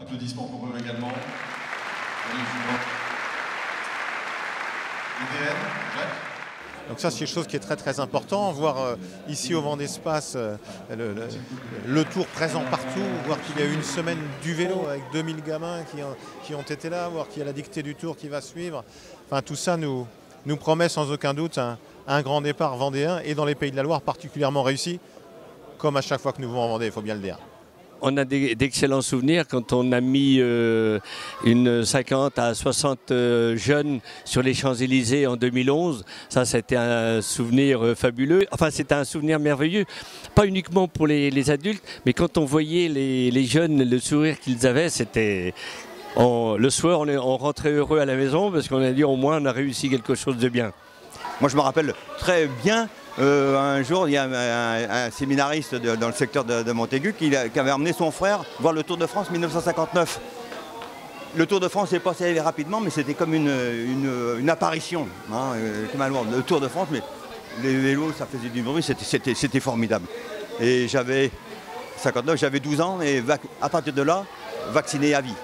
Applaudissements pour eux également. IDN, Jacques. Donc ça c'est quelque chose qui est très très important, voir ici au Vendée Space le tour présent partout, voir qu'il y a eu une semaine du vélo avec 2000 gamins qui ont été là, voir qu'il y a la dictée du tour qui va suivre. Enfin tout ça nous promet sans aucun doute un grand départ vendéen et dans les Pays de la Loire particulièrement réussi, comme à chaque fois que nous vont en Vendée, il faut bien le dire. On a d'excellents souvenirs quand on a mis une 50 à 60 jeunes sur les Champs-Élysées en 2011. Ça, c'était un souvenir fabuleux. Enfin, c'était un souvenir merveilleux. Pas uniquement pour les adultes, mais quand on voyait les jeunes, le sourire qu'ils avaient, c'était... Le soir, on rentrait heureux à la maison parce qu'on a dit au moins on a réussi quelque chose de bien. Moi, je me rappelle très bien. Un jour, il y a un séminariste dans le secteur de Montaigu qui avait emmené son frère voir le Tour de France 1959. Le Tour de France est passé rapidement, mais c'était comme une apparition. Hein, le Tour de France, mais les vélos, ça faisait du bruit, c'était formidable. Et j'avais 59, j'avais 12 ans, et à partir de là, vacciné à vie.